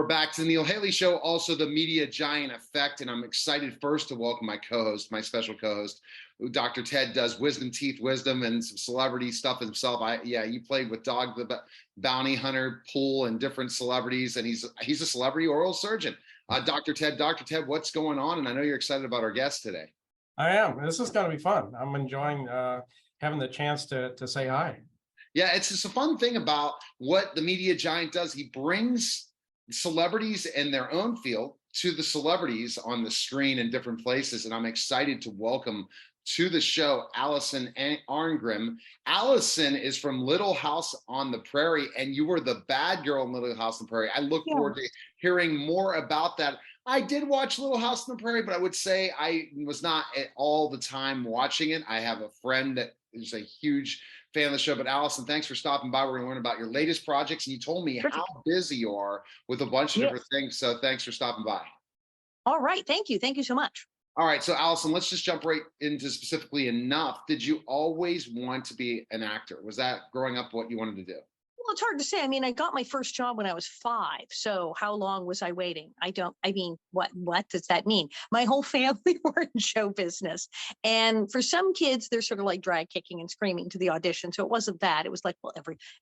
We're back to the Neil Haley Show, also the Media Giant Effect, and I'm excited first to welcome my co-host, my special co-host, who Dr. Ted does Wisdom Teeth Wisdom and some celebrity stuff himself. You played with Dog the Bounty Hunter, Pool, and different celebrities, and he's a celebrity oral surgeon. Dr. Ted, what's going on? And I know you're excited about our guest today. I am. This is going to be fun. I'm enjoying having the chance to say hi. Yeah, it's just a fun thing about what the Media Giant does. He brings celebrities in their own field to the celebrities on the screen in different places. And I'm excited to welcome to the show Allison Arngrim. Allison is from Little House on the Prairie, and you were the bad girl in Little House on the Prairie. I look forward to hearing more about that. I did watch Little House on the Prairie, but I would say I was not at all the time watching it. I have a friend that is a huge fan of the show. But Allison, thanks for stopping by. We're going to learn about your latest projects. And you told me how busy you are with a bunch of different things. So thanks for stopping by. All right. Thank you. Thank you so much. All right. So Allison, let's just jump right into specifically Enough. Did you always want to be an actor? Was that growing up what you wanted to do? Well, it's hard to say. I mean, I got my first job when I was 5. So how long was I waiting? What does that mean? My whole family were in show business. And for some kids, they're sort of like drag kicking and screaming to the audition. So it wasn't that. It was like, well,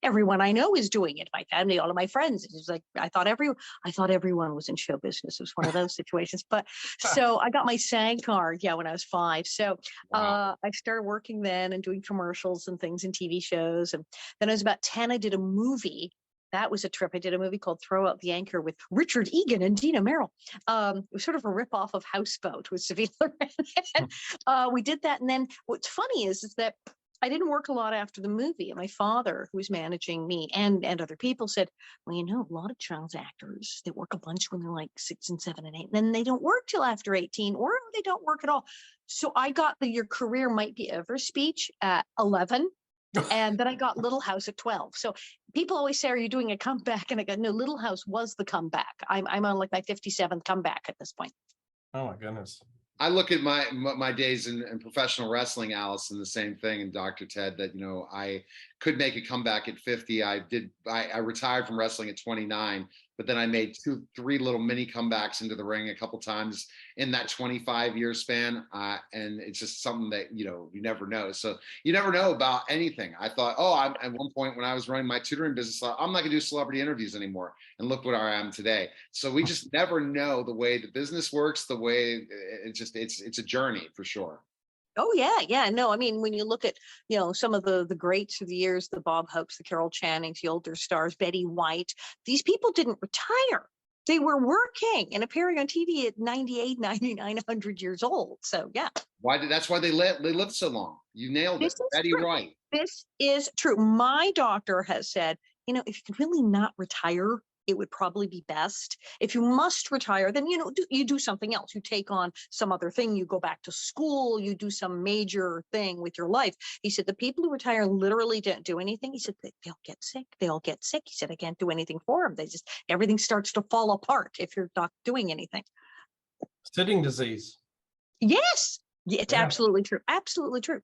everyone I know is doing it. My family, all of my friends. It was like, I thought everyone was in show business. It was one of those situations. But so I got my SAG card, when I was 5. So I started working then and doing commercials and things and TV shows. And then I was about 10, I did a movie. That was a trip. I did a movie called Throw Out the Anchor with Richard Egan and Dina Merrill. It was sort of a ripoff of Houseboat with Sevilla Loren. We did that. And then what's funny is that I didn't work a lot after the movie. And my father, who was managing me and other people, said, well, a lot of child actors that work a bunch when they're like 6 and 7 and 8, and then they don't work till after 18, or they don't work at all. So I got your career might be over speech at 11. And then I got Little House at 12. So people always say, are you doing a comeback? And I go, no, Little House was the comeback. I'm on like my 57th comeback at this point. Oh my goodness. I look at my days in professional wrestling, Allison, the same thing, and Dr. Ted, that, I could make a comeback at 50. I retired from wrestling at 29, but then I made 2-3 little mini comebacks into the ring a couple times in that 25-year span. And it's just something that, you never know. So you never know about anything. I thought, at one point when I was running my tutoring business, I'm not gonna do celebrity interviews anymore. And look what I am today. So we just never know the way the business works, the way it's a journey for sure. Oh, yeah. No, I mean, when you look at, some of the greats of the years, the Bob Hopes, the Carol Channings, the older stars, Betty White, these people didn't retire. They were working and appearing on TV at 98, 99, 100 years old. So, yeah. That's why they lived so long. You nailed it. Betty White. This is true. My doctor has said, if you can really not retire, it would probably be best. If you must retire, then, you do something else. You take on some other thing. You go back to school. You do some major thing with your life. He said, the people who retire literally don't do anything. He said, they'll get sick. They'll get sick. He said, I can't do anything for them. Everything starts to fall apart if you're not doing anything. Sitting disease. Yes. It's absolutely true. Absolutely true.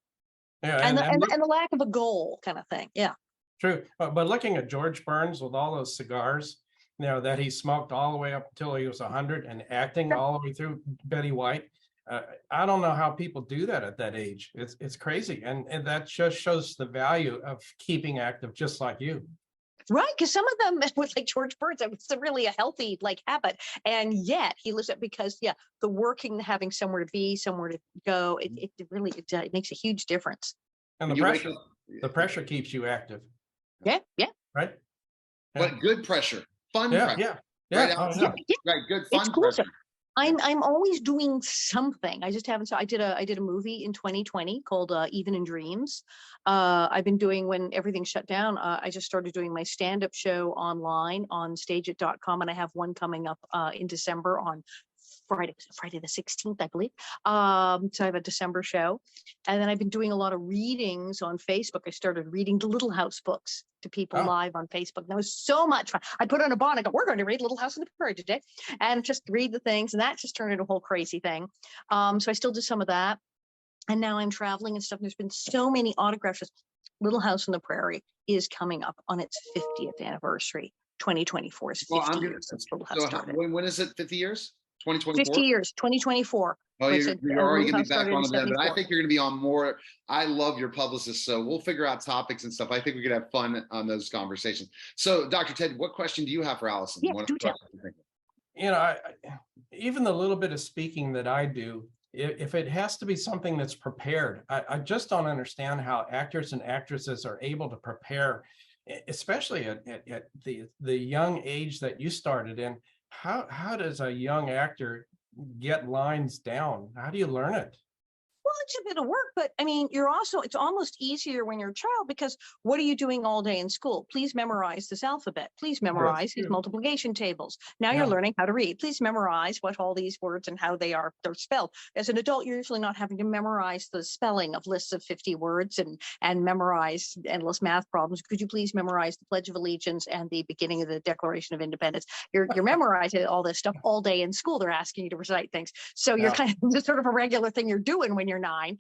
Yeah. And the lack of a goal kind of thing. Yeah. True. But looking at George Burns with all those cigars, that he smoked all the way up until he was 100 and acting all the way through, Betty White. I don't know how people do that at that age. It's crazy. And that just shows the value of keeping active, just like you. Right, because some of them was like George Burns. It's really a healthy habit, and yet he lives it because the working, having somewhere to be, somewhere to go, it really makes a huge difference. And the pressure keeps you active. Yeah. Right. But good pressure, fun pressure. Yeah. Right, right, good fun it's cool. pressure. I'm always doing something. I just haven't. So I did a movie in 2020 called Even in Dreams. I've been doing, when everything shut down, I just started doing my stand-up show online on stageit.com, and I have one coming up in December on Friday the 16th, I believe. So I have a December show. And then I've been doing a lot of readings on Facebook. I started reading the Little House books to people live on Facebook. That was so much fun. I put on a bond and go, we're going to read Little House on the Prairie today, and just read the things. And that just turned into a whole crazy thing. So I still do some of that. And now I'm traveling and stuff. And there's been so many autographs. Little House on the Prairie is coming up on its 50th anniversary. 2024 is Well, 50 I'm gonna. years since Little House So started. when is it? 50 years? 50 2024. years, 2024. Oh, But you're already Little gonna House be back started in on it then, but I 74. think you're gonna be on more. I love your publicist, so we'll figure out topics and stuff. I think we could have fun on those conversations. So, Dr. Ted, what question do you have for Allison? Yeah, What do tell. question do you think? You know, even the little bit of speaking that I do, if it has to be something that's prepared, I just don't understand how actors and actresses are able to prepare, especially at the young age that you started in. How does a young actor get lines down? How do you learn it? Well, it's a bit of work, but I mean, it's almost easier when you're a child because what are you doing all day in school? Please memorize this alphabet. Please memorize these multiplication tables. Now you're Yeah. learning how to read. Please memorize what all these words and how they're spelled. As an adult, you're usually not having to memorize the spelling of lists of 50 words and memorize endless math problems. Could you please memorize the Pledge of Allegiance and the beginning of the Declaration of Independence? You're memorizing all this stuff all day in school. They're asking you to recite things. So you're kind of just sort of a regular thing you're doing when you're 9.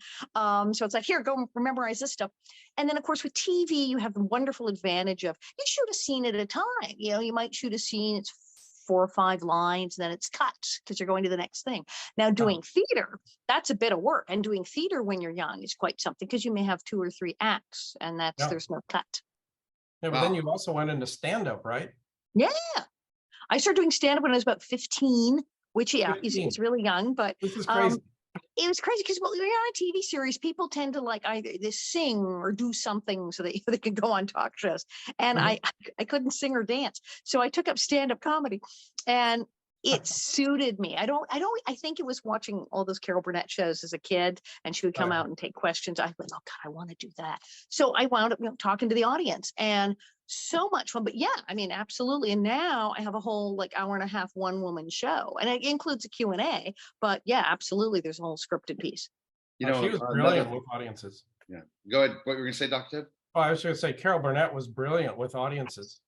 So it's like, here, go memorize this stuff. And then, of course, with TV, you have the wonderful advantage of you shoot a scene at a time. You know, you might shoot a scene, it's 4 or 5 lines, and then it's cut because you're going to the next thing. Now, doing theater, that's a bit of work. And doing theater when you're young is quite something because you may have 2 or 3 acts, and there's no cut. Yeah, but then you also went into stand-up, right? Yeah. I started doing stand-up when I was about 15, which, yeah, 15. is really young, but This is crazy. it was crazy because when you're on a TV series, people tend to like either they sing or do something so that they can go on talk shows. And I couldn't sing or dance, so I took up stand-up comedy, and it suited me. I think it was watching all those Carol Burnett shows as a kid, and she would come out and take questions. I went, oh God, I want to do that. So I wound up talking to the audience, and so much fun. But yeah, I mean, absolutely. And now I have a whole like hour and a half one woman show, and it includes a Q&A, but yeah, absolutely. There's a whole scripted piece. She was brilliant with audiences. Yeah. Go ahead. What were you going to say, Dr. Ted? Oh, I was going to say Carol Burnett was brilliant with audiences.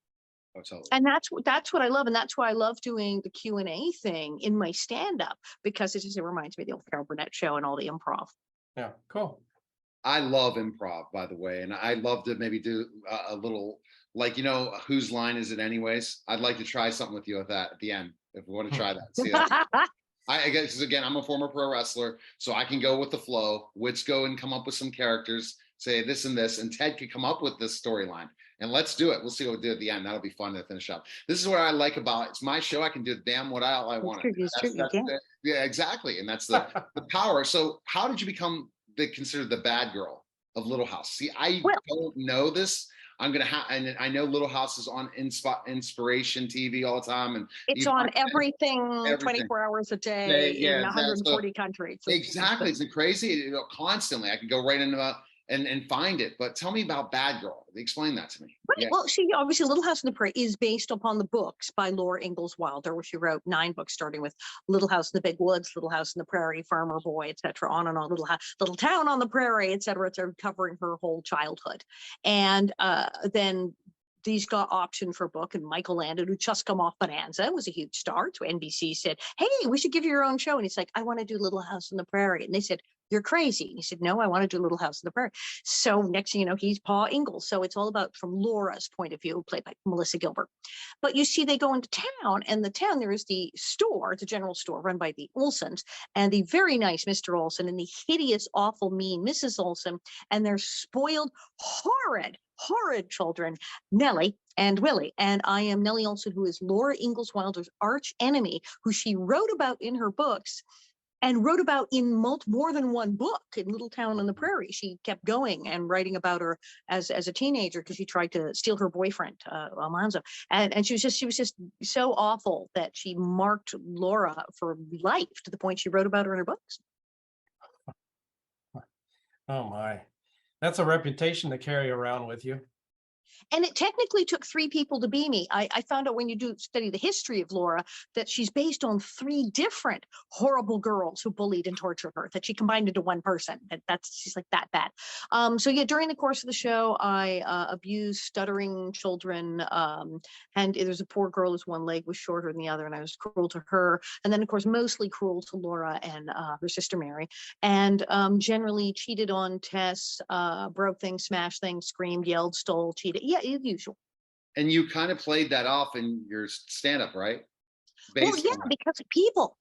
Oh, totally. And that's what I love. And that's why I love doing the Q&A thing in my stand-up, because it reminds me of the old Carol Burnett show and all the improv. Yeah, cool. I love improv, by the way, and I love to maybe do a little, like, whose line is it anyways? I'd like to try something with you at the end, if we want to try that. See that? I guess, because again, I'm a former pro wrestler, so I can go with the flow. Wits go and come up with some characters, say this and this, and Ted could come up with this storyline. And let's do it. We'll see what we do at the end. That'll be fun to finish up. This is what I like about it's my show. I can do damn what I want. Yeah, exactly. And that's the power. So how did you become considered the bad girl of Little House? See, I don't know this. I'm gonna have, and I know Little House is on Inspiration TV all the time, and it's on everything 24 hours a day in 140 countries. Exactly, it's crazy. Constantly, I can go right into and find it. But tell me about Bad Girl. Explain that to me. Right. Yeah. Well, see, obviously, Little House on the Prairie is based upon the books by Laura Ingalls Wilder, where she wrote 9 books, starting with Little House in the Big Woods, Little House in the Prairie, Farmer Boy, etc., on and on, Little Town on the Prairie, etc., covering her whole childhood. And then these got optioned for a book, and Michael Landon, who just come off Bonanza, was a huge star. So NBC said, hey, we should give you your own show. And he's like, I want to do Little House on the Prairie. And they said, you're crazy. And he said, no, I want to do Little House on the Prairie. So next thing you know, he's Pa Ingalls. So it's all about from Laura's point of view, played by Melissa Gilbert. But you see, they go into town, and the town, there is the store, the general store run by the Olsons, and the very nice Mr. Olson, and the hideous, awful, mean Mrs. Olson, and their spoiled, horrid children, Nellie and Willie. And I am Nellie Olson, who is Laura Ingalls Wilder's arch enemy, who she wrote about in her books and wrote about in more than one book in Little Town on the Prairie. She kept going and writing about her as a teenager because she tried to steal her boyfriend, Almanzo. And she was just so awful that she marked Laura for life, to the point she wrote about her in her books. Oh my. That's a reputation to carry around with you. And it technically took 3 people to be me. I found out when you do study the history of Laura that she's based on 3 different horrible girls who bullied and tortured her, that she combined into one person. She's like that bad. So yeah, during the course of the show, I abused stuttering children. And there's a poor girl whose one leg was shorter than the other, and I was cruel to her. And then, of course, mostly cruel to Laura and her sister Mary. And generally cheated on Tess, broke things, smashed things, screamed, yelled, stole, cheated. Yeah, usual. And you kind of played that off in your stand-up, right? Well, Based yeah, on because people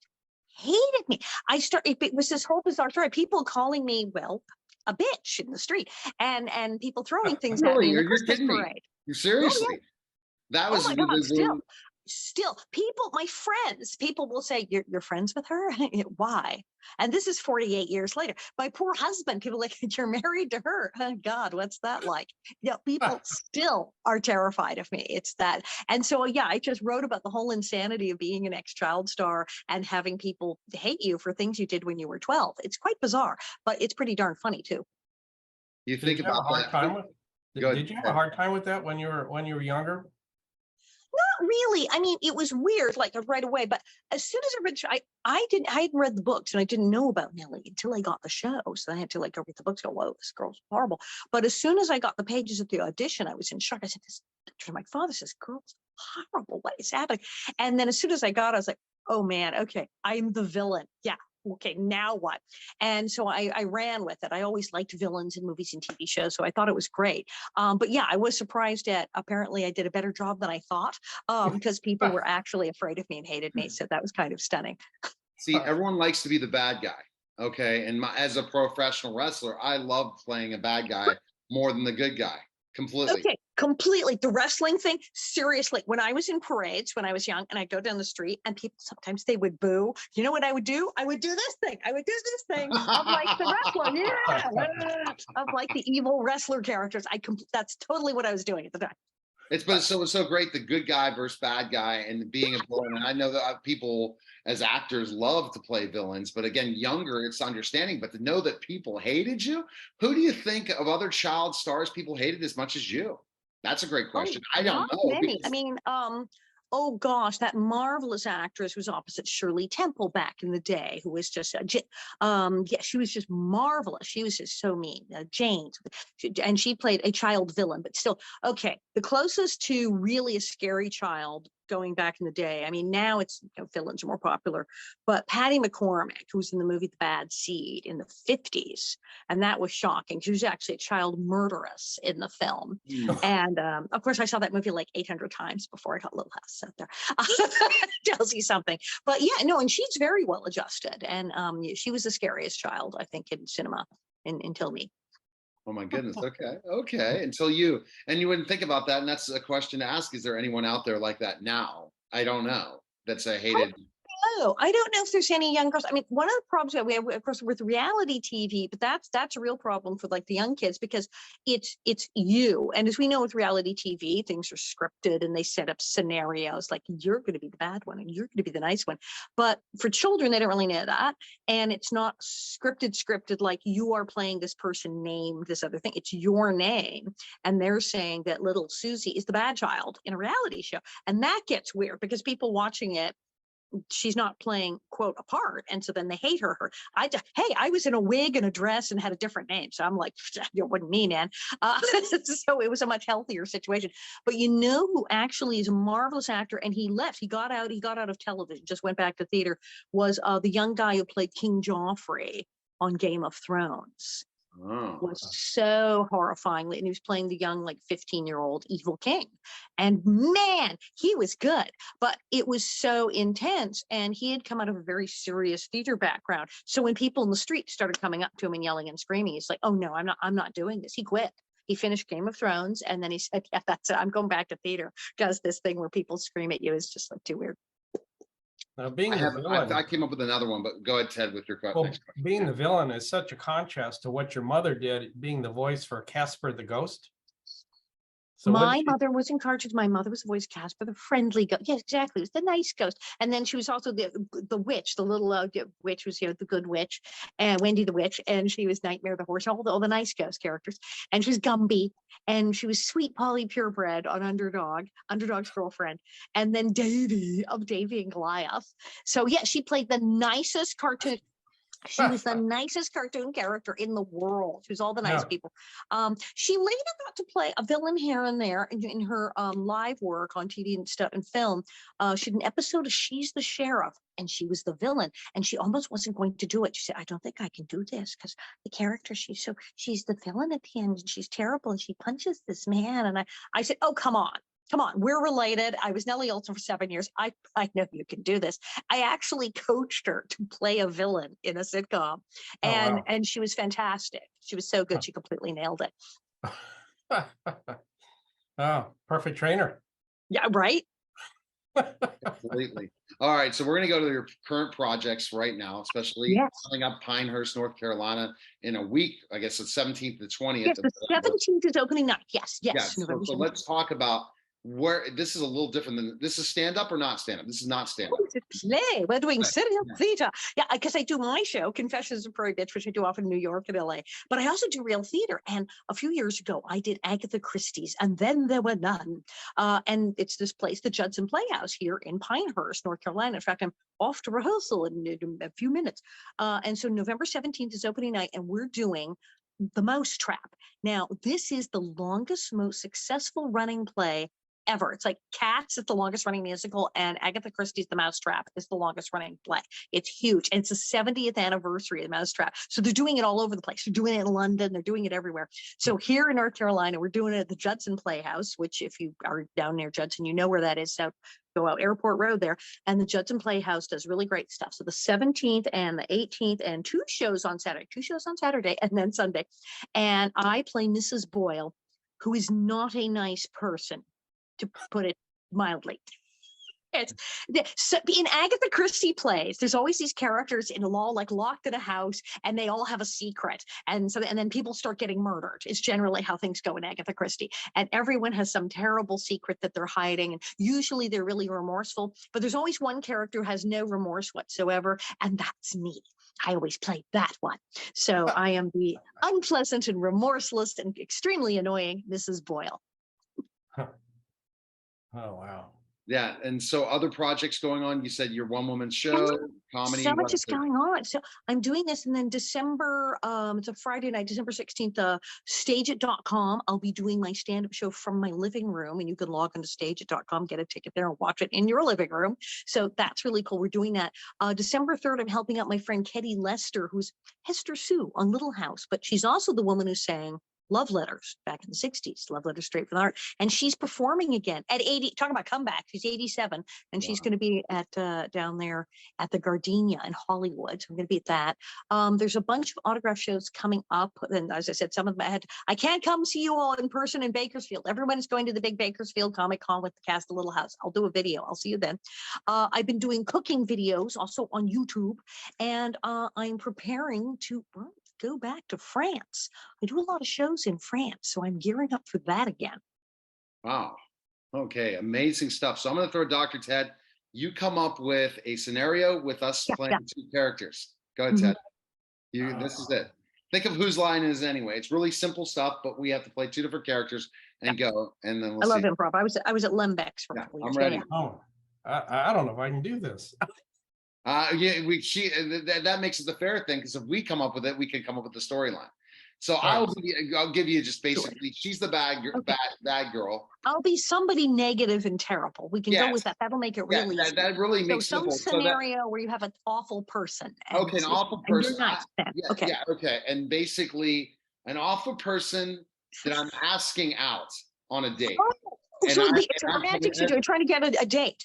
hated me. It was this whole bizarre story. People calling me, well, a bitch in the street, and people throwing things at me really, in the you're Christmas kidding me. parade. You Oh yeah. seriously. That Oh was my God, still people, my friends, people will say, you're friends with her? Why? And this is 48 years later. My poor husband, people like, you're married to her. Oh God, what's that like? People still are terrified of me. It's that. And so, yeah, I just wrote about the whole insanity of being an ex-child star and having people hate you for things you did when you were 12. It's quite bizarre, but it's pretty darn funny too. you Did think you have a about hard that. time with? Go ahead. Did you have a hard time with that when you were younger? Not really. I mean, it was weird, like right away. But as soon as I hadn't read the books and I didn't know about Nellie until I got the show. So I had to like go read the books. Go, whoa, this girl's horrible. But as soon as I got the pages of the audition, I was in shock. I said, "This picture." My father says, "Girl's horrible. What is happening?" And then as soon as I got it, I was like, "Oh man, okay, I'm the villain. Yeah." Okay, now what? And so I ran with it. I always liked villains in movies and TV shows, so I thought it was great. But yeah, I was surprised at apparently I did a better job than I thought because people were actually afraid of me and hated me. So that was kind of stunning. See, everyone likes to be the bad guy. Okay. And as a professional wrestler, I love playing a bad guy more than the good guy. Completely. Okay, completely. The wrestling thing, seriously, when I was in parades when I was young and I'd go down the street and people sometimes they would boo. You know what I would do? I would do this thing. I would do this thing of like the wrestler. Yeah. Of like the evil wrestler characters. That's totally what I was doing at the time. It's so great, the good guy versus bad guy and being a villain. And I know that people as actors love to play villains, but again, younger, it's understanding. But to know that people hated you, who do you think of other child stars people hated as much as you? That's a great Oh, question. I don't not know. many. I Because, mean, oh gosh, that marvelous actress was opposite Shirley Temple back in the day, who was just, yeah, she was just marvelous. She was just so mean. Jane, and she played a child villain, but still, okay. The closest to really a scary child going back in the day. I mean, now it's villains are more popular, but Patty McCormick, who was in the movie The Bad Seed in the 50s, and that was shocking. She was actually a child murderess in the film. And of course, I saw that movie like 800 times before I got Little House out there. Tells you something. But yeah, no, and she's very well adjusted. And she was the scariest child, I think, in cinema until me. oh my goodness. Okay. Okay. Until you, and you wouldn't think about that. And that's a question to ask. Is there anyone out there like that now? I don't know. That's a hated. Oh, I don't know if there's any young girls. I mean, one of the problems that we have, of course, with reality TV, but that's a real problem for like the young kids because it's you. And as we know with reality TV, things are scripted and they set up scenarios like you're going to be the bad one and you're going to be the nice one. But for children, they don't really know that, and it's not scripted like you are playing this person named this other thing. It's your name, and they're saying that little Susie is the bad child in a reality show, and that gets weird because people watching it, she's not playing quote a part, and so then they hate her. Hey, I was in a wig and a dress and had a different name, so I'm like, it wasn't me, man. So it was a much healthier situation. But you know who actually is a marvelous actor, and he left. He got out of television, just went back to theater. Was the young guy who played King Joffrey on Game of Thrones. Oh. Was so horrifyingly, and he was playing the young, like 15-year-old evil king. And man, he was good, but it was so intense. And he had come out of a very serious theater background. So when people in the street started coming up to him and yelling and screaming, he's like, "Oh no, I'm not doing this." He quit. He finished Game of Thrones, and then he said, "Yeah, that's it. I'm going back to theater." Because this thing where people scream at you is just like too weird. Now, being I the have. villain, I came up with another one, but go ahead, Ted, with your well, next question. being the villain is such a contrast to what your mother did, being the voice for Casper the Ghost. So My mother was in cartoons. My mother was the voice Casper, the friendly ghost. Yes, exactly. It was the nice ghost. And then she was also the witch, the little witch was the good witch, and Wendy the witch, and she was Nightmare the horse, all the nice ghost characters. And she was Gumby, and she was Sweet Polly Purebred on Underdog's girlfriend, and then Davy of Davy and Goliath. So yeah, she played the nicest cartoon. She was the nicest cartoon character in the world. She was all the nice people. She later got to play a villain here and there in her live work on TV and stuff and film. She had an episode of She's the Sheriff, and she was the villain. And she almost wasn't going to do it. She said, "I don't think I can do this because the character, she's the villain at the end, and she's terrible, and she punches this man." And I said, "Oh, come on." Come on, we're related. I was Nellie Olson for 7 years. I know you can do this. I actually coached her to play a villain in a sitcom, Oh, and she was fantastic. She was so good. She completely nailed it. wow. Oh, perfect trainer. Yeah, right. Completely. All right, so we're going to go to your current projects right now, especially Yes. coming up Pinehurst, North Carolina, in a week. I guess it's 17th to 20th. Yes, the 17th is opening night. Yes, yes. Yes. November So 17th. let's talk about where this is a little different than this is stand up or not stand up. This is not stand up. Oh, it's a play. We're doing Right. serial Yeah. theater. Yeah, because I do my show, Confessions of a Prairie Bitch, which I do often in New York and LA. But I also do real theater. And a few years ago, I did Agatha Christie's, and then there were none. And it's this place, the Judson Playhouse here in Pinehurst, North Carolina. In fact, I'm off to rehearsal in a few minutes. And so November 17th is opening night, and we're doing The Mousetrap. Now, this is the longest, most successful running play ever. It's like Cats is the longest running musical, and Agatha Christie's The Mousetrap is the longest running play. It's huge. And it's the 70th anniversary of The Mousetrap. So they're doing it all over the place. They're doing it in London. They're doing it everywhere. So here in North Carolina, we're doing it at the Judson Playhouse, which if you are down near Judson, you know where that is. So go out Airport Road there. And the Judson Playhouse does really great stuff. So the 17th and the 18th, and two shows on Saturday, and then Sunday. And I play Mrs. Boyle, who is not a nice person, to put it mildly. So in Agatha Christie plays, there's always these characters in law, like locked in a house, and they all have a secret. And then people start getting murdered. It's generally how things go in Agatha Christie. And everyone has some terrible secret that they're hiding. And usually they're really remorseful, but there's always one character who has no remorse whatsoever. And that's me. I always play that one. So I am the unpleasant and remorseless and extremely annoying Mrs. Boyle. Oh, wow. Yeah. And so other projects going on. You said your one woman show, comedy. So much what is else? going on. So I'm doing this, and then December, it's a Friday night, December 16th, stageit.com. I'll be doing my stand-up show from my living room, and you can log on to stageit.com, get a ticket there, and watch it in your living room. So that's really cool. We're doing that. December 3rd, I'm helping out my friend Ketty Lester, who's Hester Sue on Little House, but she's also the woman who sang Love Letters back in the 60s, Love Letters Straight from the Heart. And she's performing again at 80, talking about comeback. She's 87, and she's going to be at down there at the Gardenia in Hollywood. So I'm going to be at that. There's a bunch of autograph shows coming up. And as I said, some of them I can't come see you all in person in Bakersfield. Everyone's going to the big Bakersfield Comic Con with the cast of Little House. I'll do a video. I'll see you then. I've been doing cooking videos also on YouTube, and I'm preparing to go back to France. I do a lot of shows in France, so I'm gearing up for that again. Wow. Okay. Amazing stuff. So I'm going to throw Dr. Ted. You come up with a scenario with us playing two characters. Go ahead, Ted. This is it. Think of whose line it is anyway. It's really simple stuff, but we have to play two different characters and go, and then we'll see. I love improv. I was at Lembeck's for a couple I'm years. ready. Oh, I don't know if I can do this. That makes it the fair thing, because if we come up with it, we can come up with the storyline. So I'll give you just basically, she's the bad girl. I'll be somebody negative and terrible. We can go with that. That'll make it really easy. That really makes some simple. scenario where you have an awful person. Okay, an awful person. Nice, okay. And basically an awful person that I'm asking out on a date. It's a romantic situation. You're trying to get a date.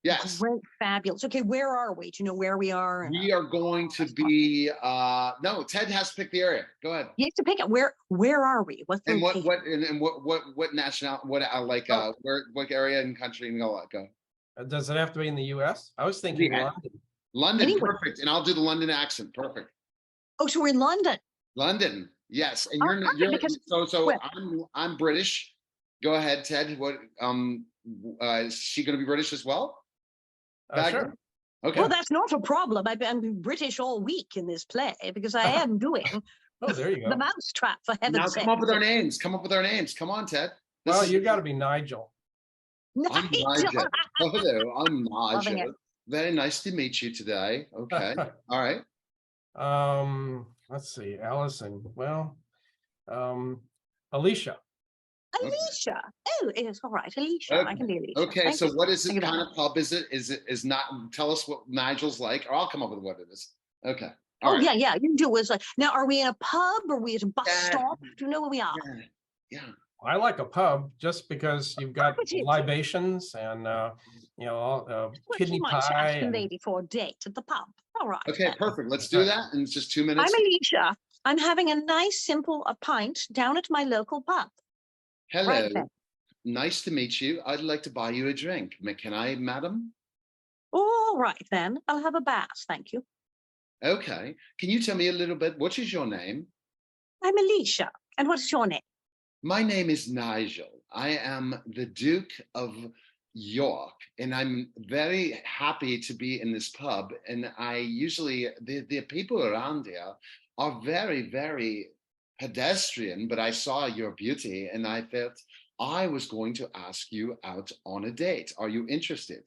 Yes. Great, fabulous. Okay, where are we? Do you know where we are? We are going to be. No, Ted has to pick the area. Go ahead. You have to pick it. Where are we? What's the what national? What area and country? And go. Does it have to be in the U.S.? I was thinking London. London, Anywhere. Perfect. And I'll do the London accent. Perfect. Oh, so we're in London. London, yes. And I'm British. Go ahead, Ted. What? Is she going to be British as well? Sure. Okay. Well, that's not a problem. I've been British all week in this play because I am doing there you go. The Mousetrap, for heaven's sake. Come up with our names. Come on, Ted. You got to be Nigel. I'm Nigel. Hello, I'm Loving Nigel. it. Very nice to meet you today. Okay. All right. Let's see, Allison. Well, Alicia. Alicia. Oh, it's all right. Alicia. Okay. I can be Alicia. Okay, Thank so you. what is it? Kind of pub is it? Is not? Tell us what Nigel's like, or I'll come up with what it is. Okay. All right. Yeah. You can do it. Now, are we in a pub? Or are we at a bus stop? Do you know where we are? Yeah. I like a pub just because you've got What is it? libations and, Well, kidney you might ask pie the and. lady for a date at the pub. All right, Okay, then. perfect. Let's That's do right. that in just 2 I'm minutes. Alicia. I'm having a nice, simple a pint down at my local pub. Hello, Right then. nice to meet you. I'd like to buy you a drink. Can I, madam? All right, then. I'll have a bath, thank you. Okay. Can you tell me a little bit? What is your name? I'm Alicia. And what is your name? My name is Nigel. I am the Duke of York, and I'm very happy to be in this pub. And I usually, the people around here are very, very pedestrian, but I saw your beauty and I felt I was going to ask you out on a date. Are you interested?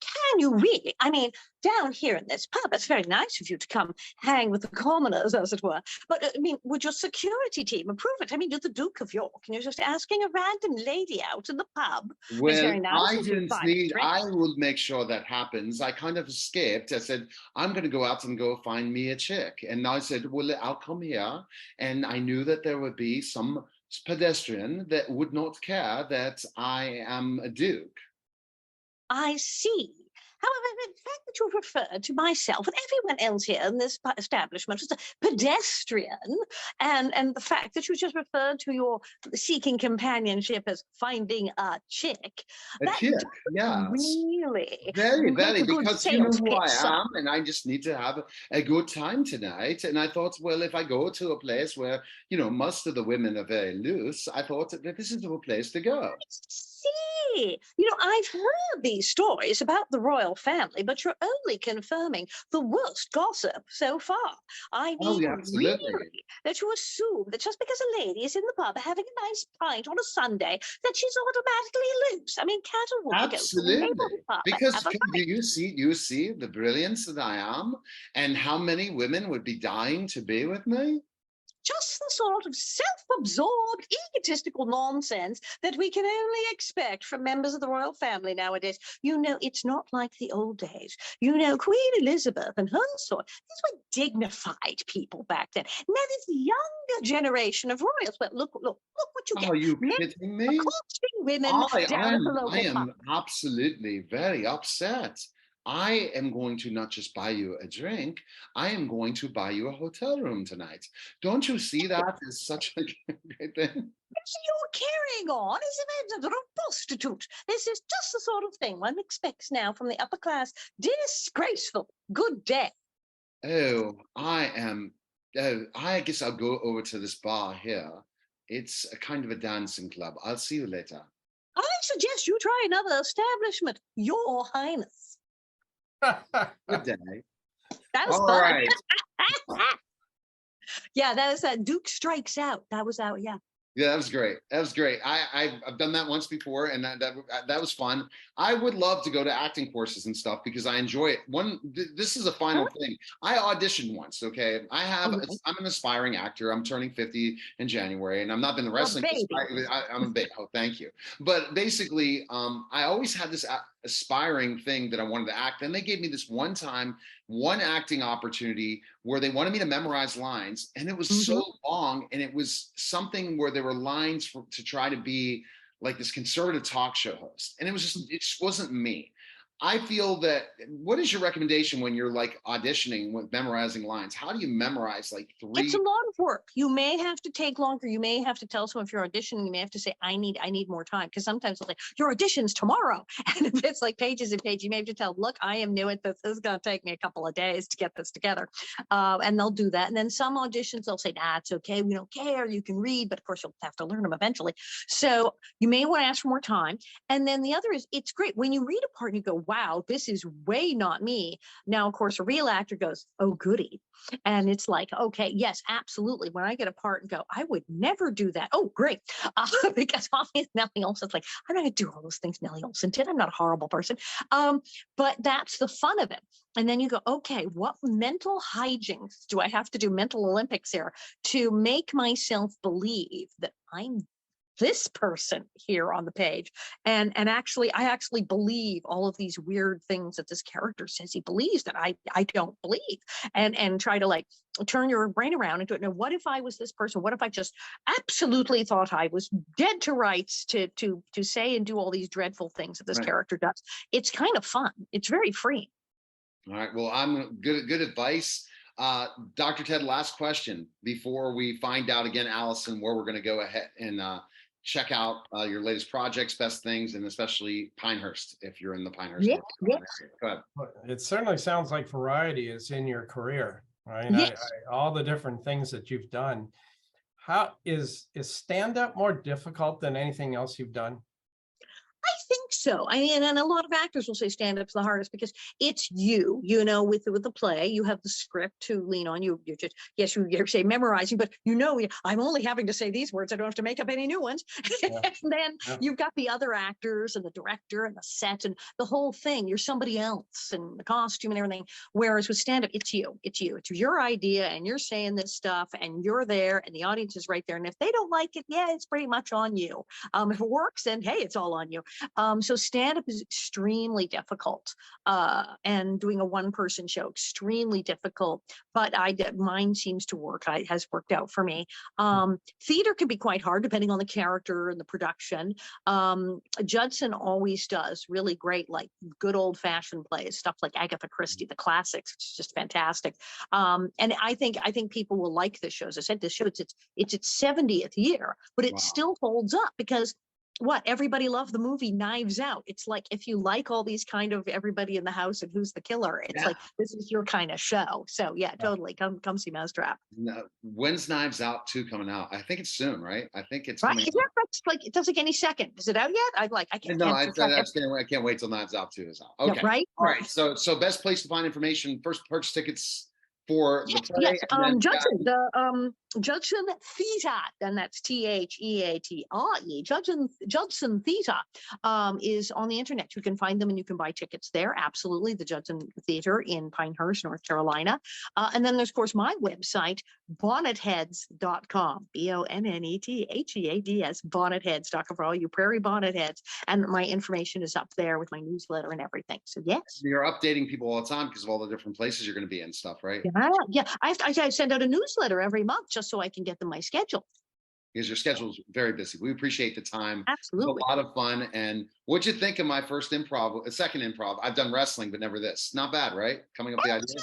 Can you really? I mean, down here in this pub, it's very nice of you to come hang with the commoners, as it were. But I mean, would your security team approve it? I mean, you're the Duke of York, and you're just asking a random lady out in the pub. It's Well, very nice I of you to didn't buy a need, drink. I will make sure that happens. I kind of escaped. I said, I'm going to go out and go find me a chick. And I said, well, I'll come here. And I knew that there would be some pedestrian that would not care that I am a Duke. I see. However, the fact that you've referred to myself and everyone else here in this establishment as a pedestrian, and the fact that you just referred to your seeking companionship as finding a chick, A that chick, doesn't yes. really Very, make very, a good because you know sales who I pitch, son. am, and I just need to have a good time tonight. And I thought, well, if I go to a place where, most of the women are very loose, I thought that this is a place to go. See, I've heard these stories about the royal family, but you're only confirming the worst gossip so far. I Oh, mean, yeah, absolutely. really, that you assume that just because a lady is in the pub having a nice pint on a Sunday, that she's automatically loose. I mean, can't a woman go to a Absolutely. neighborhood pub and Because have a do you see the brilliance that I am and how many women would be dying to be with me? just the sort of self-absorbed, egotistical nonsense that we can only expect from members of the royal family nowadays. It's not like the old days. Queen Elizabeth and her sort, these were dignified people back then. Now this younger generation of royals, well, look what you get. Are you Men kidding are me? costing women down at the I local pub. am absolutely very upset. I am going to not just buy you a drink, I am going to buy you a hotel room tonight. Don't you see that as such a great thing? So you're carrying on as if I'm a prostitute. This is just the sort of thing one expects now from the upper class. Disgraceful. Good day. Oh, I guess I'll go over to this bar here. It's a kind of a dancing club. I'll see you later. I suggest you try another establishment, Your Highness. Good day. That was All fun. right. Yeah, that was that Duke Strikes Out. That was out, yeah. Yeah, that was great. That was great. I've done that once before, and that was fun. I would love to go to acting courses and stuff because I enjoy it. This is a final thing. I auditioned once. Okay, I'm an aspiring actor. I'm turning 50 in January, and I'm not in the wrestling. I'm a baby. Oh, thank you. But basically, I always had this aspiring thing that I wanted to act. And they gave me this one acting opportunity where they wanted me to memorize lines, and it was so long, and it was something where there were lines to try to be like this conservative talk show host, and it just wasn't me. I feel that, what is your recommendation when you're like auditioning with memorizing lines? How do you memorize like 3? It's a lot of work. You may have to take longer. You may have to tell someone if you're auditioning, you may have to say, I need more time. Because sometimes they'll say, your audition's tomorrow. And if it's like pages and pages, you may have to tell, look, I am new at this. This is going to take me a couple of days to get this together. And they'll do that. And then some auditions, they'll say, nah, it's okay. We don't care. You can read, but of course you'll have to learn them eventually. So you may want to ask for more time. And then the other is, it's great when you read a part and you go, wow, this is way not me. Now, of course, a real actor goes, oh, goody. And it's like, okay, yes, absolutely. When I get a part and go, I would never do that. Oh, great. Because obviously Nellie Oleson's like, I'm not going to do all those things Nellie Oleson did. I'm not a horrible person. But that's the fun of it. And then you go, okay, what mental hijinks do I have to do, mental Olympics here, to make myself believe that I'm this person here on the page? And actually, I actually believe all of these weird things that this character says he believes that I don't believe, and try to like turn your brain around and do it. Now, what if I was this person? What if I just absolutely thought I was dead to rights to say and do all these dreadful things that this character does? It's kind of fun. It's very free. All right. Well, I'm good advice. Dr. Ted, last question before we find out again, Allison, where we're going to go ahead and check out your latest projects, best things, and especially Pinehurst, if you're in the Pinehurst. Yeah, yeah. Go ahead. It certainly sounds like variety is in your career, right? Yes. All the different things that you've done. How is stand-up more difficult than anything else you've done? I think so. I mean, and a lot of actors will say stand-up's the hardest because it's you know, with the play, you have the script to lean on. You're just, yes, you're say memorizing, but you know, I'm only having to say these words. I don't have to make up any new ones. Yeah. And then you've got the other actors and the director and the set and the whole thing. You're somebody else and the costume and everything. Whereas with stand-up, it's you. It's your idea, and you're saying this stuff, and you're there, and the audience is right there. And if they don't like it, yeah, it's pretty much on you. If it works, then hey, it's all on you. So stand-up is extremely difficult, and doing a one-person show, extremely difficult, but mine seems to work. Has worked out for me. Theater can be quite hard depending on the character and the production. Judson always does really great, like good old-fashioned plays, stuff like Agatha Christie, the classics, which is just fantastic. And I think people will like this show. As I said, this show, it's its 70th year, but it still holds up because everybody loved the movie Knives Out. It's like, if you like all these kind of everybody in the house and who's the killer, it's like, this is your kind of show. So yeah, totally. Come see Mousetrap. No, when's Knives Out 2 coming out? I think it's soon, right? I think it's right. coming. Yeah, that's like, it doesn't take any second. Is it out yet? I can't. No, I can't wait till Knives Out 2 is out. Okay. No, right. All right. So best place to find information. First, purchase tickets for the play. Yes. Judson, Judson Theatre, and that's THEATRE. Judson Theatre is on the internet. You can find them and you can buy tickets there. Absolutely. The Judson Theatre in Pinehurst, North Carolina. And then there's, of course, my website, bonnetheads.com, BONNETHEADS, bonnetheads.com, for all you prairie bonnet heads. And my information is up there with my newsletter and everything. So yes. You're updating people all the time because of all the different places you're going to be in stuff, right? Yeah. I send out a newsletter every month just so I can get them my schedule. Because your schedule is very busy. We appreciate the time. Absolutely. It was a lot of fun. And what'd you think of my first second improv? I've done wrestling, but never this. Not bad, right? Coming up with the idea.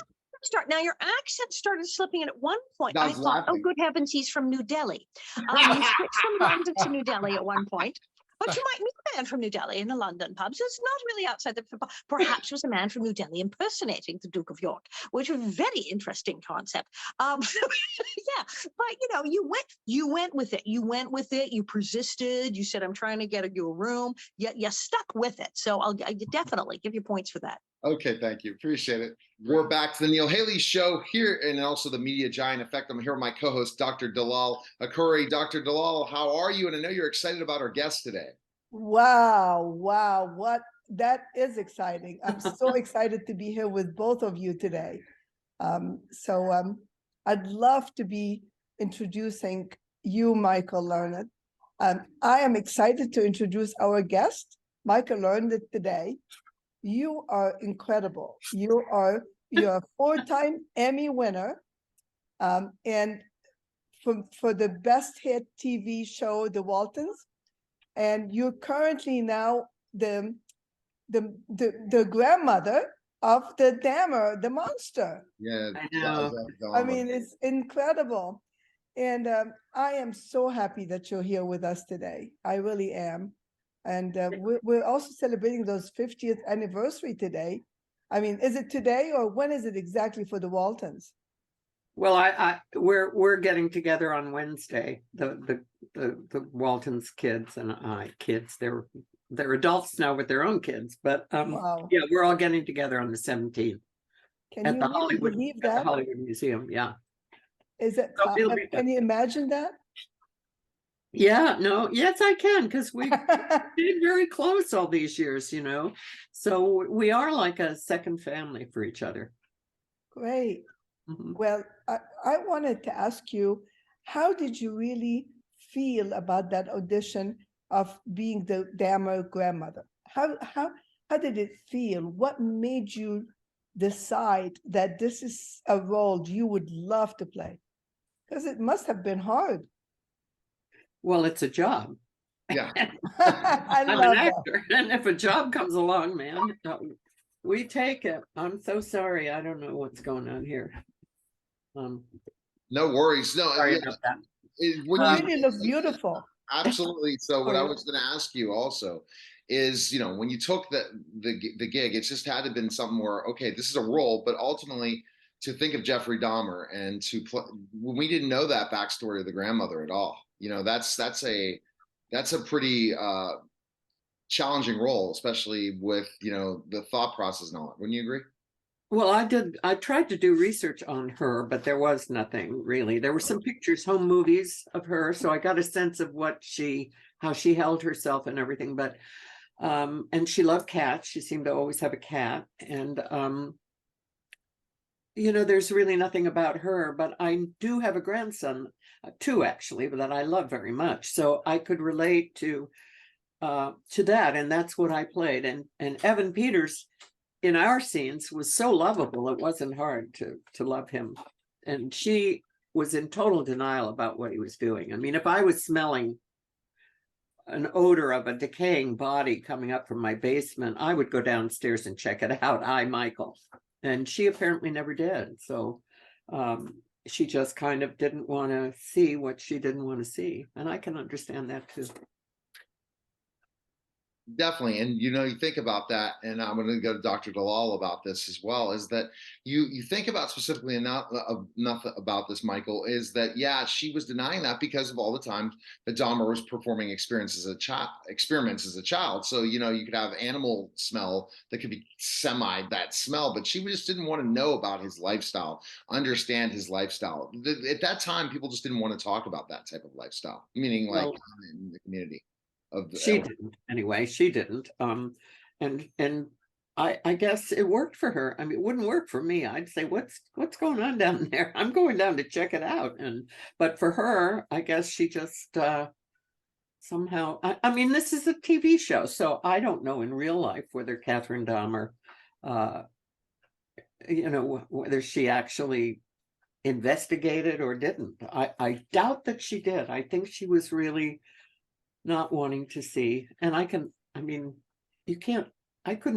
Now your accent started slipping in at one point. I thought, laughing. oh, good heavens, he's from New Delhi. You switched from London to New Delhi at one point. But you might meet a man from New Delhi in the London pubs. It's not really outside the pub. Perhaps it was a man from New Delhi impersonating the Duke of York, which was a very interesting concept. Yeah, but you went with it. You persisted. You said, I'm trying to get you a room. You stuck with it. So I definitely give you points for that. Okay, thank you. Appreciate it. We're back to the Neil Haley Show here, and also the Media Giant Effect. I'm here with my co-host, Dr. Dalal Akhoury. Dr. Dalal, how are you? And I know you're excited about our guest today. Wow. That is exciting. I'm so excited to be here with both of you today. I'd love to be introducing you, Michael Learned. I am excited to introduce our guest, Michael Learned, today. You are incredible. You're a 4-time Emmy winner, and for the best hit TV show, The Waltons, and you're currently now the grandmother of the Dammer, the monster. Yeah, I know. I mean, it's incredible, and I am so happy that you're here with us today. I really am. And we're also celebrating those 50th anniversary today. I mean, is it today or when is it exactly for the Waltons? Well, we're getting together on Wednesday. The Waltons kids and I, they're adults now with their own kids, but Wow. Yeah, we're all getting together on the 17th Can at you the really Hollywood believe at the that? Hollywood Museum. Yeah. Is it? So it'll be Can you imagine that? Yeah, no, yes, I can, because we've been very close all these years, so we are like a second family for each other. Great. Mhm. Well, I wanted to ask you, how did you really feel about that audition of being the Dahmer grandmother? How did it feel? What made you decide that this is a role you would love to play? Because it must have been hard. Well, it's a job. Yeah. I I'm love an that. actor, and if a job comes along, man, we take it. I'm so sorry. I don't know what's going on here. No worries. No, Sorry yeah, about that. when You you really look beautiful. absolutely. So what I Sorry. was going to ask you also is, when you took the gig, it just had to have been something where, okay, this is a role, but ultimately to think of Jeffrey Dahmer and to play, when we didn't know that backstory of the grandmother at all, that's a pretty challenging role, especially with the thought process and all that. Wouldn't you agree? Well, I tried to do research on her, but there was nothing really. There were some pictures, home movies of her, so I got a sense of how she held herself and everything. But and she loved cats. She seemed to always have a cat. And there's really nothing about her, but I do have a grandson, two actually, that I love very much. So I could relate to that, and that's what I played. And Evan Peters in our scenes was so lovable, it wasn't hard to love him. And she was in total denial about what he was doing. I mean, if I was smelling an odor of a decaying body coming up from my basement, I would go downstairs and check it out. Michael. And she apparently never did. So she just kind of didn't want to see what she didn't want to see. And I can understand that too. Definitely. And you think about that, and I'm going to go to Dr. Dalal about this as well, is that you think about specifically enough about this, Michael, is that she was denying that because of all the times that Dahmer was performing experiments as a child. So you could have animal smell that could be that smell, but she just didn't want to know about his lifestyle, understand his lifestyle. At that time, people just didn't want to talk about that type of lifestyle, meaning like in the community. She didn't anyway. She didn't. And I guess it worked for her. I mean, it wouldn't work for me. I'd say, what's going on down there? I'm going down to check it out. But for her, I guess she just somehow. I mean, this is a TV show, so I don't know in real life whether Catherine Dahmer, whether she actually investigated or didn't. I doubt that she did. I think she was really not wanting to see. And I couldn't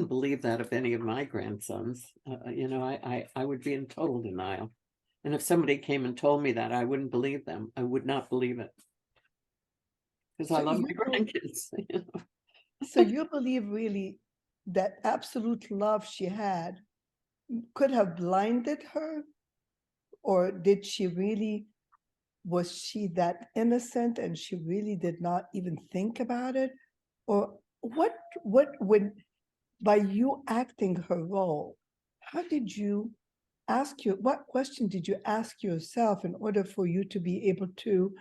believe that of any of my grandsons. I would be in total denial. And if somebody came and told me that, I wouldn't believe them. I would not believe it. Because I love my grandkids. So you believe really that absolute love she had could have blinded her? Or was she that innocent and she really did not even think about it? Or what when by you acting her role, what question did you ask yourself in order for you to be able to,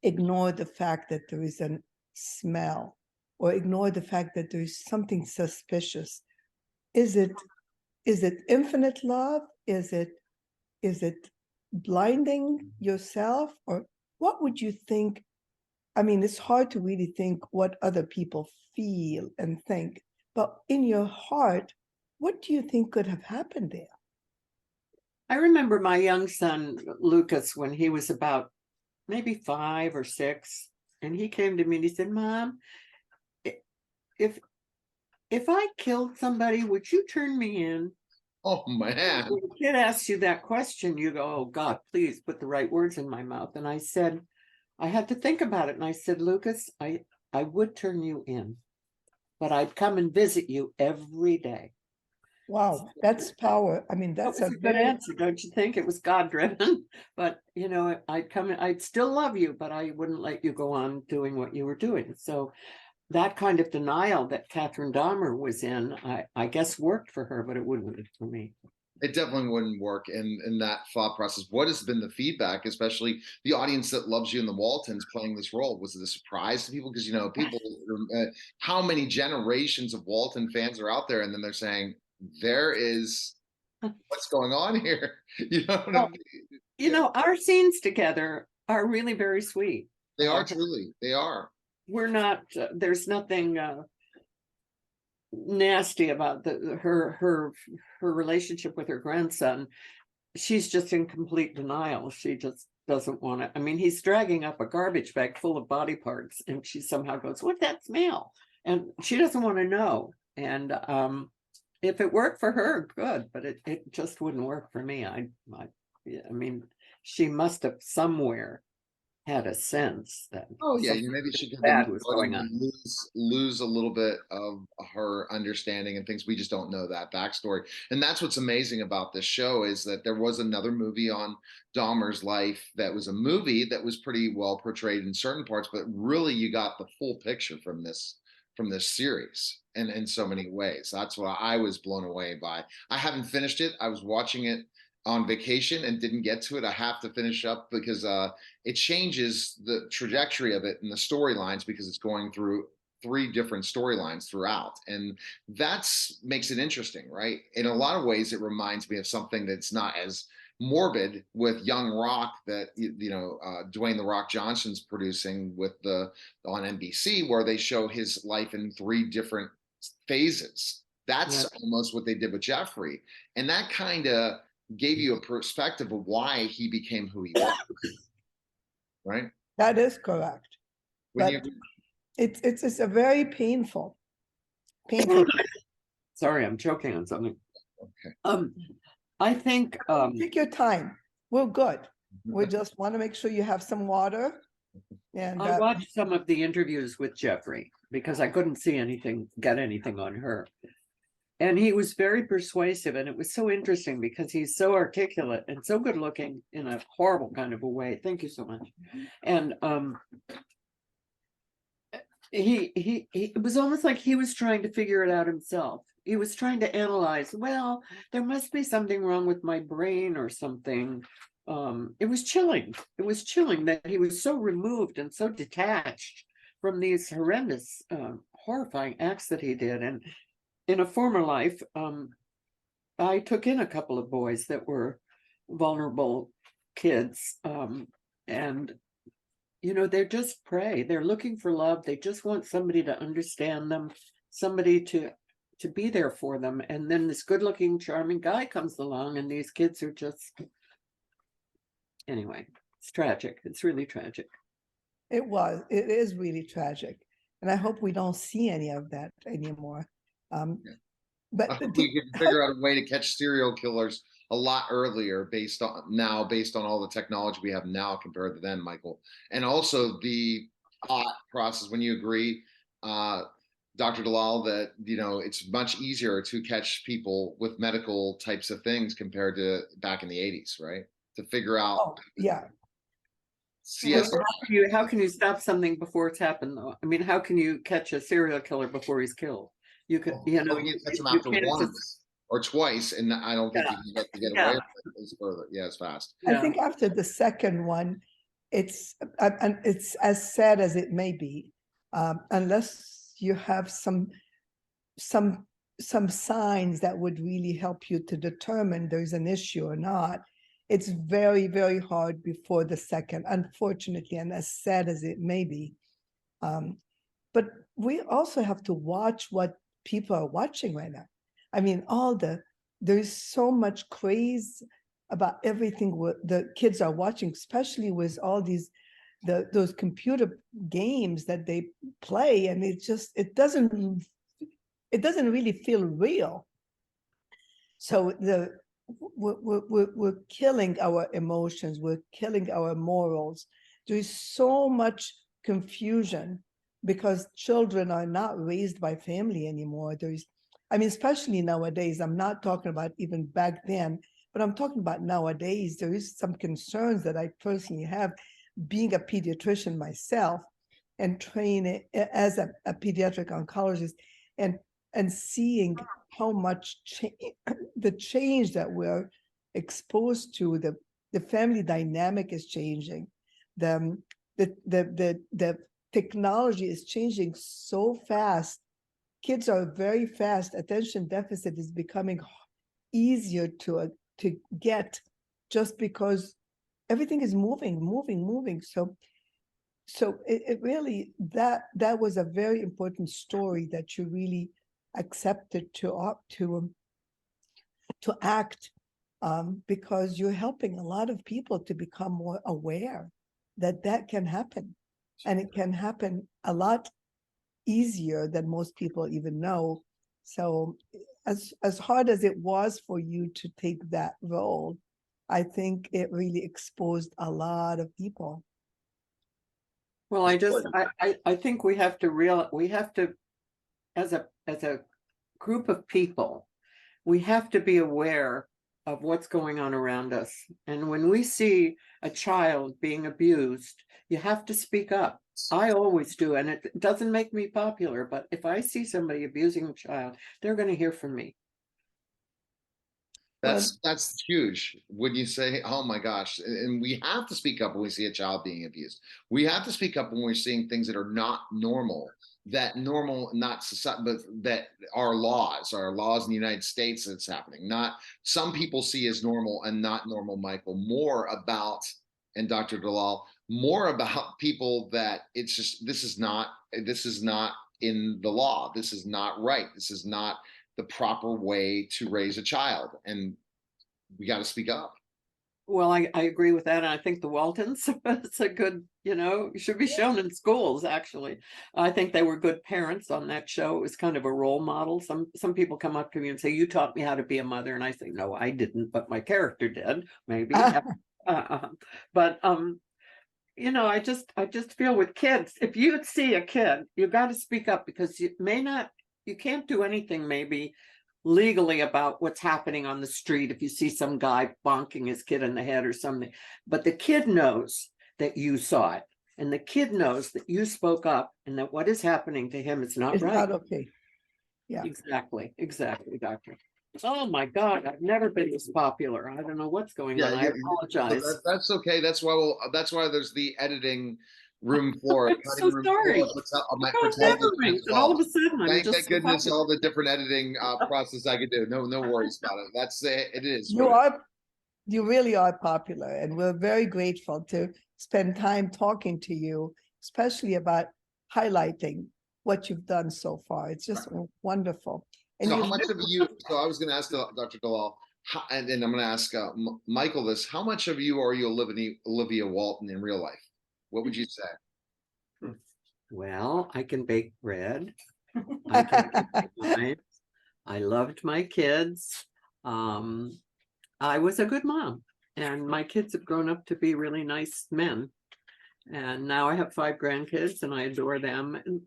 ignore the fact that there is a smell or ignore the fact that there is something suspicious? Is it infinite love? Is it blinding yourself? Or what would you think? I mean, it's hard to really think what other people feel and think, but in your heart, what do you think could have happened there? I remember my young son, Lucas, when he was about maybe 5 or 6, and he came to me and he said, Mom, if I killed somebody, would you turn me in? Oh, man. When a kid asks you that question, you go, oh, God, please put the right words in my mouth. And I said, I had to think about it. And I said, Lucas, I would turn you in, but I'd come and visit you every day. Wow, that's power. I mean, that's a good answer, don't you think? It was God-driven, but I'd come in, I'd still love you, but I wouldn't let you go on doing what you were doing. So that kind of denial that Catherine Dahmer was in, I guess worked for her, but it wouldn't for me. It definitely wouldn't work in that thought process. What has been the feedback, especially the audience that loves you in the Waltons playing this role? Was it a surprise to people? Because, people, how many generations of Walton fans are out there? And then they're saying, there is what's going on here. Our scenes together are really very sweet. They are truly, they are. We're not, there's nothing nasty about her relationship with her grandson. She's just in complete denial. She just doesn't want to. I mean, he's dragging up a garbage bag full of body parts, and she somehow goes, "What's that smell?" And she doesn't want to know. And if it worked for her, good, but it just wouldn't work for me. I mean, she must have somewhere had a sense that Oh yeah, you maybe she could bad was going on. lose a little bit of her understanding and things. We just don't know that backstory. And that's what's amazing about this show is that there was another movie on Dahmer's life that was a movie that was pretty well portrayed in certain parts, but really you got the full picture from this series and in so many ways. That's what I was blown away by. I haven't finished it. I was watching it on vacation and didn't get to it. I have to finish up because it changes the trajectory of it and the storylines because it's going through 3 different storylines throughout. And that's makes it interesting, right? In a lot of ways, it reminds me of something that's not as morbid with Young Rock that, Dwayne The Rock Johnson's producing with on NBC, where they show his life in 3 different phases. That's almost what they did with Jeffrey. And that kind of gave you a perspective of why he became who he was, right? That is correct. It's a very painful. Sorry, I'm choking on something. Okay. I think take your time. We're good. We just want to make sure you have some water. And I watched some of the interviews with Jeffrey because I couldn't get anything on her. And he was very persuasive, and it was so interesting because he's so articulate and so good looking in a horrible kind of a way. Thank you so much. And it was almost like he was trying to figure it out himself. He was trying to analyze, well, there must be something wrong with my brain or something. It was chilling. It was chilling that he was so removed and so detached from these horrendous, horrifying acts that he did. And in a former life, I took in a couple of boys that were vulnerable kids. And, they're just prey. They're looking for love. They just want somebody to understand them, somebody to be there for them. And then this good looking, charming guy comes along and these kids are just, anyway, it's tragic. It's really tragic. It is really tragic. And I hope we don't see any of that anymore. But we can figure out a way to catch serial killers a lot earlier based on all the technology we have now compared to then, Michael. And also the thought process, when you agree, Dr. Dalal, that it's much easier to catch people with medical types of things compared to back in the 80s, right? To figure out. Oh, yeah. Yes. How can you stop something before it's happened, though? I mean, how can you catch a serial killer before he's killed? You could, you catch them after once or twice, and I don't think you can get away with it as further. Yeah, as fast. I think after the second one, it's as sad as it may be, unless you have some signs that would really help you to determine there's an issue or not. It's very, very hard before the second, unfortunately, and as sad as it may be. But we also have to watch what people are watching right now. I mean, there's so much craze about everything the kids are watching, especially with all those computer games that they play, and it doesn't really feel real. So we're killing our emotions, we're killing our morals. There's so much confusion because children are not raised by family anymore. Especially nowadays, I'm not talking about even back then, but I'm talking about nowadays. There is some concerns that I personally have, being a pediatrician myself and training as a pediatric oncologist, and seeing how much the change that we're exposed to, the family dynamic is changing. The technology is changing so fast. Kids are very fast. Attention deficit is becoming easier to get just because everything is moving. So it really, that was a very important story that you really accepted to act, because you're helping a lot of people to become more aware that that can happen. And it can happen a lot easier than most people even know. So as hard as it was for you to take that role, I think it really exposed a lot of people. Well, I think we have to, as a group of people, we have to be aware of what's going on around us. And when we see a child being abused, you have to speak up. I always do, and it doesn't make me popular, but if I see somebody abusing a child, they're going to hear from me. That's huge when you say, oh my gosh, and we have to speak up when we see a child being abused. We have to speak up when we're seeing things that are not normal, not society, but that our laws in the United States that's happening. Not some people see as normal and not normal, Michael. More about, and Dr. Dalal, more about people that it's just, this is not in the law. This is not right. This is not the proper way to raise a child, and we got to speak up. Well, I agree with that. And I think the Waltons, it's a good, should be shown in schools, actually. I think they were good parents on that show. It was kind of a role model. Some people come up to me and say, you taught me how to be a mother. And I say, no, I didn't, but my character did, maybe. But I just feel with kids, if you see a kid, you got to speak up, because you can't do anything maybe legally about what's happening on the street if you see some guy bonking his kid in the head or something. But the kid knows that you saw it, and the kid knows that you spoke up, and that what is happening to him is not It's right. not okay. Yeah. Exactly, Doctor. Oh my God, I've never been this popular. I don't know what's going on. I apologize. That's okay. That's why there's the editing room for it. I'm so sorry. And all of a sudden, thank goodness all the different editing process I could do. No worries about it. That's it. It is. You really are popular, and we're very grateful to spend time talking to you, especially about highlighting what you've done so far. It's just wonderful. And so how much of you, so I was going to ask Dr. Dalal, and then I'm going to ask Michael this, how much of you are you Olivia Walton in real life? What would you say? Well, I can bake bread. I can bake wine. I loved my kids. I was a good mom, and my kids have grown up to be really nice men. And now I have 5 grandkids, and I adore them. And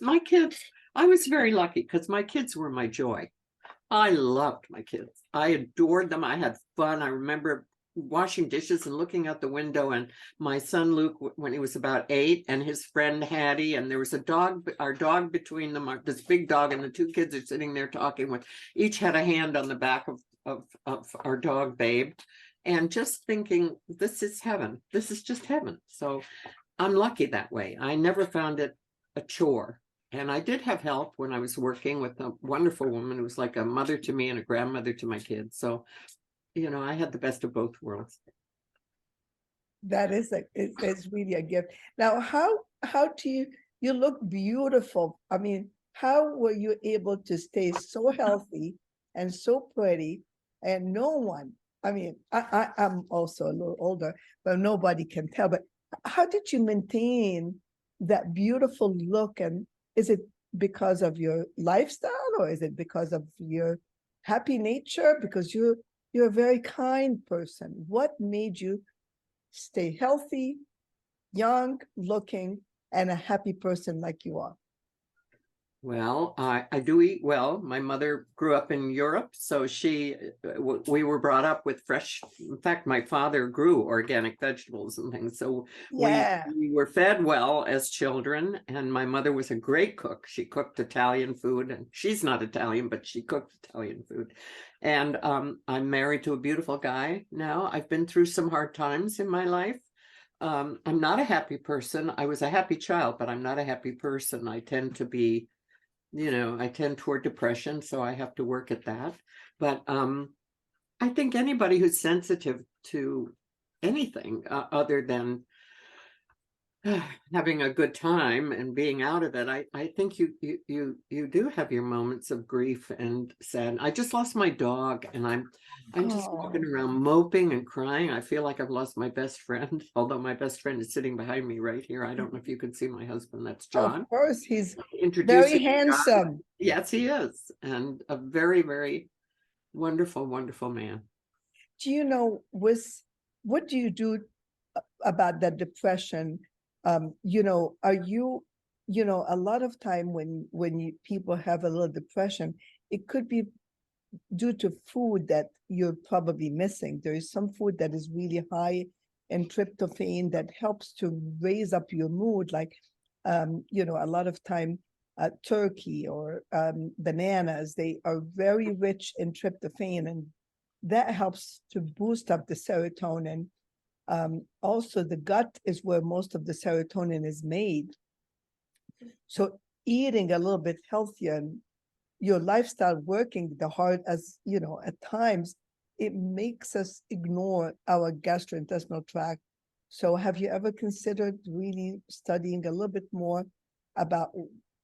my kids, I was very lucky because my kids were my joy. I loved my kids. I adored them. I had fun. I remember washing dishes and looking out the window, and my son Luke, when he was about 8, and his friend Hattie, and there was a dog, our dog between them, this big dog, and the 2 kids are sitting there talking with, each had a hand on the back of our dog Babe, and just thinking, this is heaven. This is just heaven. So I'm lucky that way. I never found it a chore. And I did have help when I was working with a wonderful woman who was like a mother to me and a grandmother to my kids. So, I had the best of both worlds. That is it's really a gift. Now, how do you look beautiful? I mean, how were you able to stay so healthy and so pretty, and no one, I mean, I'm also a little older, but nobody can tell, but how did you maintain that beautiful look? And is it because of your lifestyle, or is it because of your happy nature? Because you're a very kind person. What made you stay healthy, young looking, and a happy person like you are? Well, I do eat well. My mother grew up in Europe, so we were brought up with fresh. In fact, my father grew organic vegetables and things. So we were fed well as children, and my mother was a great cook. She cooked Italian food, and she's not Italian, but she cooked Italian food. And I'm married to a beautiful guy now. I've been through some hard times in my life. I'm not a happy person. I was a happy child, but I'm not a happy person. I tend to be, I tend toward depression, so I have to work at that. But I think anybody who's sensitive to anything other than having a good time and being out of it. I think you do have your moments of grief and sad. I just lost my dog, and I'm just walking around moping and crying. I feel like I've lost my best friend, although my best friend is sitting behind me right here. I don't know if you can see my husband. That's John. Of course, he's Introducing very handsome. Yes, he is, and a very, very wonderful, wonderful man. Do you know, what do you do about that depression? You know, are you, you know, a lot of time when people have a little depression, it could be due to food that you're probably missing. There is some food that is really high in tryptophan that helps to raise up your mood, like, you know, a lot of time turkey or bananas, they are very rich in tryptophan, and that helps to boost up the serotonin. Also, the gut is where most of the serotonin is made. So eating a little bit healthier and your lifestyle working the hard, as you know, at times it makes us ignore our gastrointestinal tract. So have you ever considered really studying a little bit more about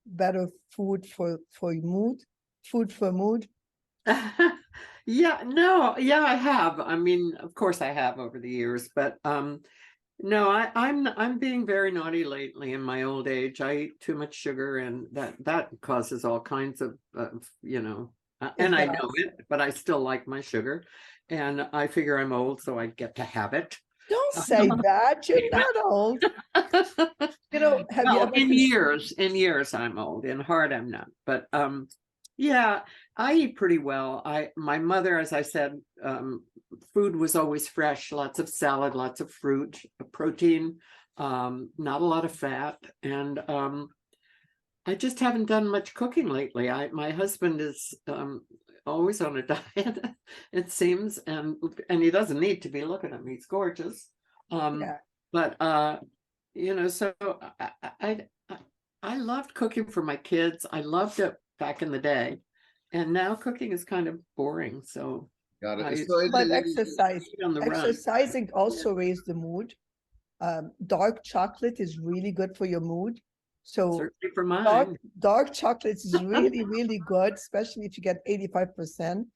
better food for mood, food for mood? Yeah, no, yeah, I have. I mean, of course I have over the years, but no, I'm being very naughty lately in my old age. I eat too much sugar, and that causes all kinds of you know, and I know it, but I still like my sugar, and I figure I'm old, so I get to have it. Don't say that. You're not old. You know, have you Well, ever in years I'm old. In heart I'm not. But yeah, I eat pretty well. My mother, as I said, food was always fresh, lots of salad, lots of fruit, protein, not a lot of fat. And I just haven't done much cooking lately. My husband is always on a diet, it seems, and he doesn't need to be. Look at him, he's gorgeous. Yeah. But you know, so I loved cooking for my kids. I loved it back in the day, and now cooking is kind of boring. So Got I- it. So But it- exercising also raises the mood. Dark chocolate is really good for your mood. So certainly for mine. dark chocolates is really, really good, especially if you get 85%,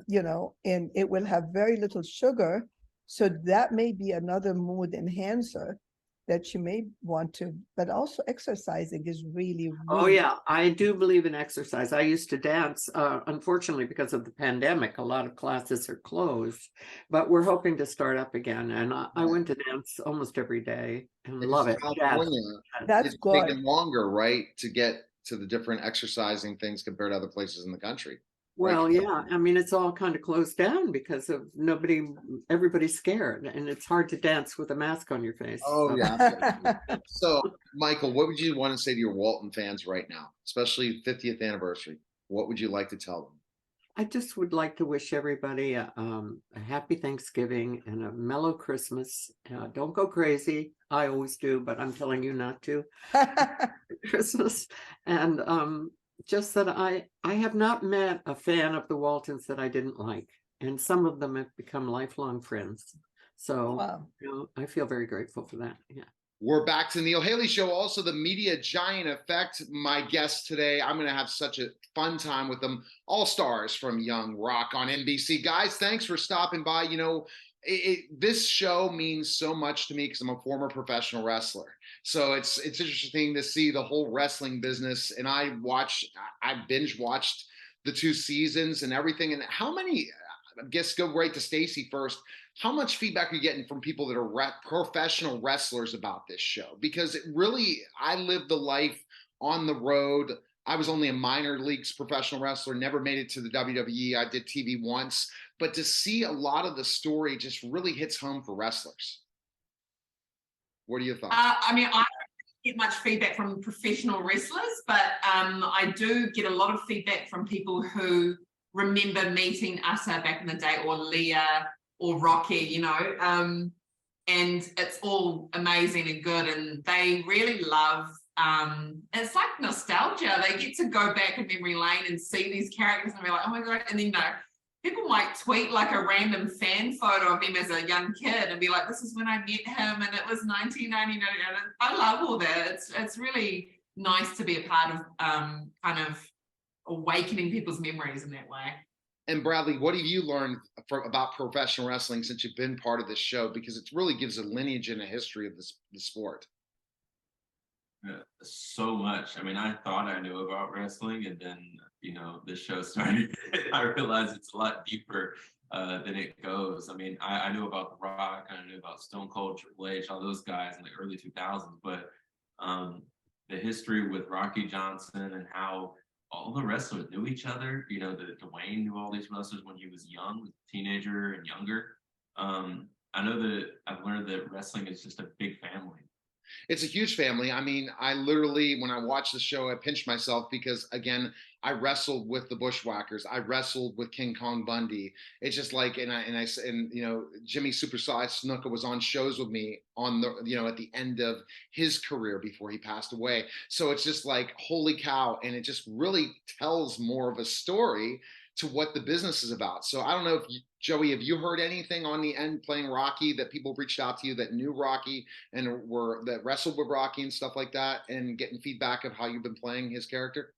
you know, and it will have very little sugar. So that may be another mood enhancer that you may want to, but also exercising is really, Oh really yeah, I do believe in exercise. I used to dance. Unfortunately, because of the pandemic, a lot of classes are closed, but we're hoping to start up again. And I went to dance almost every day and love it. California, That's it's good. taken longer, right, to get to the different exercising things compared to other places in the country. Well, yeah, I mean, it's all kind of closed down because of everybody's scared, and it's hard to dance with a mask on your face. Oh So- yeah. So, Michael, what would you want to say to your Walton fans right now, especially 50th anniversary? What would you like to tell them? I just would like to wish everybody a happy Thanksgiving and a mellow Christmas. Don't go crazy. I always do, but I'm telling you not to. Christmas. And just that I have not met a fan of the Waltons that I didn't like. And some of them have become lifelong friends. So Wow. you know, I feel very grateful for that. Yeah. We're back to Neil Haley Show, also the Media Giant Effect. My guest today, I'm going to have such a fun time with them. All stars from Young Rock on NBC. Guys, thanks for stopping by. You know, this show means so much to me because I'm a former professional wrestler. So it's interesting to see the whole wrestling business. And I binge watched the 2 seasons and everything. And how many, I guess go right to Stacy first. How much feedback are you getting from people that are professional wrestlers about this show? Because it really, I lived the life on the road. I was only a minor leagues professional wrestler, never made it to the WWE. I did TV once, but to see a lot of the story just really hits home for wrestlers. What are your thoughts? I mean, I don't get much feedback from professional wrestlers, but I do get a lot of feedback from people who remember meeting Asa back in the day, or Leah, or Rocky, you know, and it's all amazing and good, and they really love, it's like nostalgia. They get to go back in memory lane and see these characters and be like, oh my God, and then, you know, people might tweet like a random fan photo of him as a young kid and be like, this is when I met him and it was 1999. I love all that. It's really nice to be a part of kind of awakening people's memories in that way. And Bradley, what have you learned about professional wrestling since you've been part of this show? Because it really gives a lineage and a history of the sport. So much. I mean, I thought I knew about wrestling, and then this show started. I realized it's a lot deeper than it goes. I mean, I knew about The Rock, I knew about Stone Cold, Triple H, all those guys in the early 2000s, but the history with Rocky Johnson and how all the wrestlers knew each other. The Dwayne knew all these wrestlers when he was young, a teenager and younger. I know that I've learned that wrestling is just a big family. It's a huge family. I mean, I literally, when I watched the show, I pinched myself because, again, I wrestled with the Bushwhackers. I wrestled with King Kong Bundy. It's just like, and Jimmy Supersize Snuka was on shows with me on at the end of his career before he passed away. So it's just like, holy cow. And it just really tells more of a story to what the business is about. So I don't know if Joey, have you heard anything on the end playing Rocky that people reached out to you that knew Rocky and that wrestled with Rocky and stuff like that, and getting feedback of how you've been playing his character?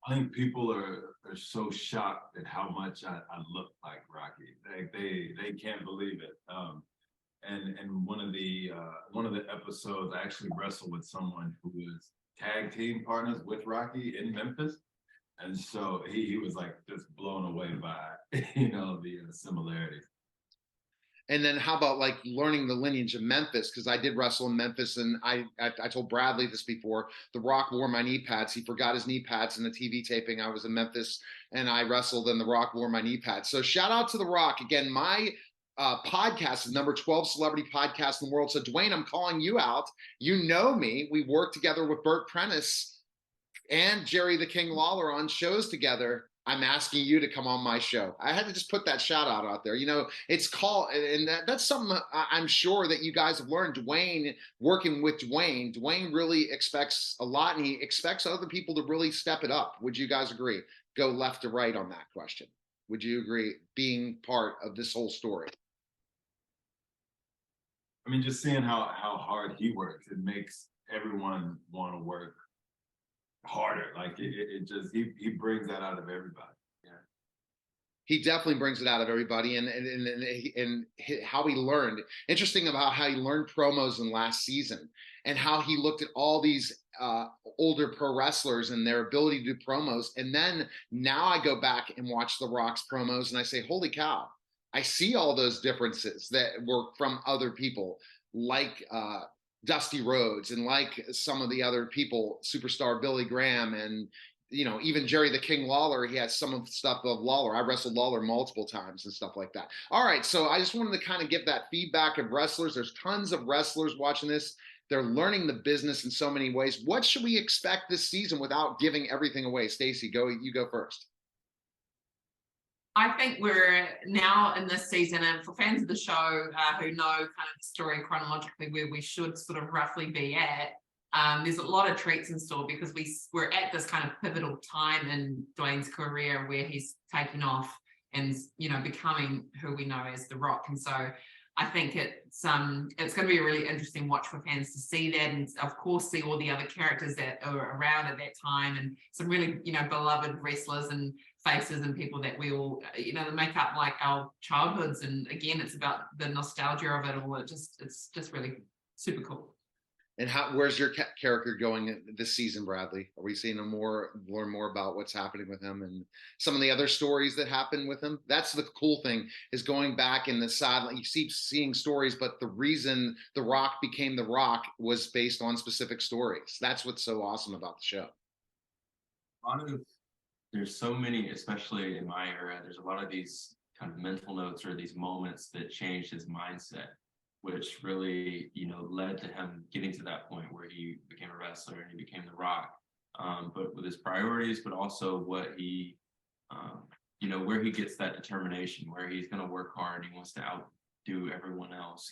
I think people are so shocked at how much I look like Rocky. They can't believe it. And one of the episodes, I actually wrestled with someone who was tag team partners with Rocky in Memphis. And so he was like just blown away by, the similarities. And then how about like learning the lineage of Memphis? Because I did wrestle in Memphis, and I told Bradley this before. The Rock wore my knee pads. He forgot his knee pads in the TV taping. I was in Memphis and I wrestled, and The Rock wore my knee pads. So shout out to The Rock. Again, my podcast is number 12 celebrity podcast in the world. So Dwayne, I'm calling you out. You know me. We worked together with Burt Prentice and Jerry the King Lawler on shows together. I'm asking you to come on my show. I had to just put that shout out there. It's called, and that's something I'm sure that you guys have learned. Dwayne, working with Dwayne really expects a lot, and he expects other people to really step it up. Would you guys agree? Go left to right on that question. Would you agree, being part of this whole story? I mean, just seeing how hard he works, it makes everyone want to work harder. Like it just he brings that out of everybody. Yeah, he definitely brings it out of everybody, and how he learned. Interesting about how he learned promos in last season, and how he looked at all these older pro wrestlers and their ability to do promos. And then now I go back and watch The Rock's promos, and I say, holy cow, I see all those differences that were from other people, like Dusty Rhodes, and like some of the other people, superstar Billy Graham, and even Jerry the King Lawler. He has some of the stuff of Lawler. I wrestled Lawler multiple times and stuff like that. All right, so I just wanted to kind of give that feedback of wrestlers. There's tons of wrestlers watching this. They're learning the business in so many ways. What should we expect this season without giving everything away? Stacey, you go first. I think we're now in this season, and for fans of the show who know kind of the story chronologically where we should sort of roughly be at, there's a lot of treats in store, because we're at this kind of pivotal time in Dwayne's career where he's taking off and becoming who we know as The Rock. And so I think it's going to be a really interesting watch for fans to see that, and of course see all the other characters that are around at that time, and some really beloved wrestlers and faces and people that we all that make up like our childhoods. And again, it's about the nostalgia of it all. It's just really super cool. And where's your character going this season, Bradley? Are we seeing learn more about what's happening with him and some of the other stories that happen with him? That's the cool thing, is going back in the side. You keep seeing stories, but the reason The Rock became The Rock was based on specific stories. That's what's so awesome about the show. There's so many, especially in my era, there's a lot of these kind of mental notes or these moments that changed his mindset, which really, led to him getting to that point where he became a wrestler and he became The Rock. But with his priorities, but also what he, where he gets that determination, where he's going to work hard, he wants to outdo everyone else,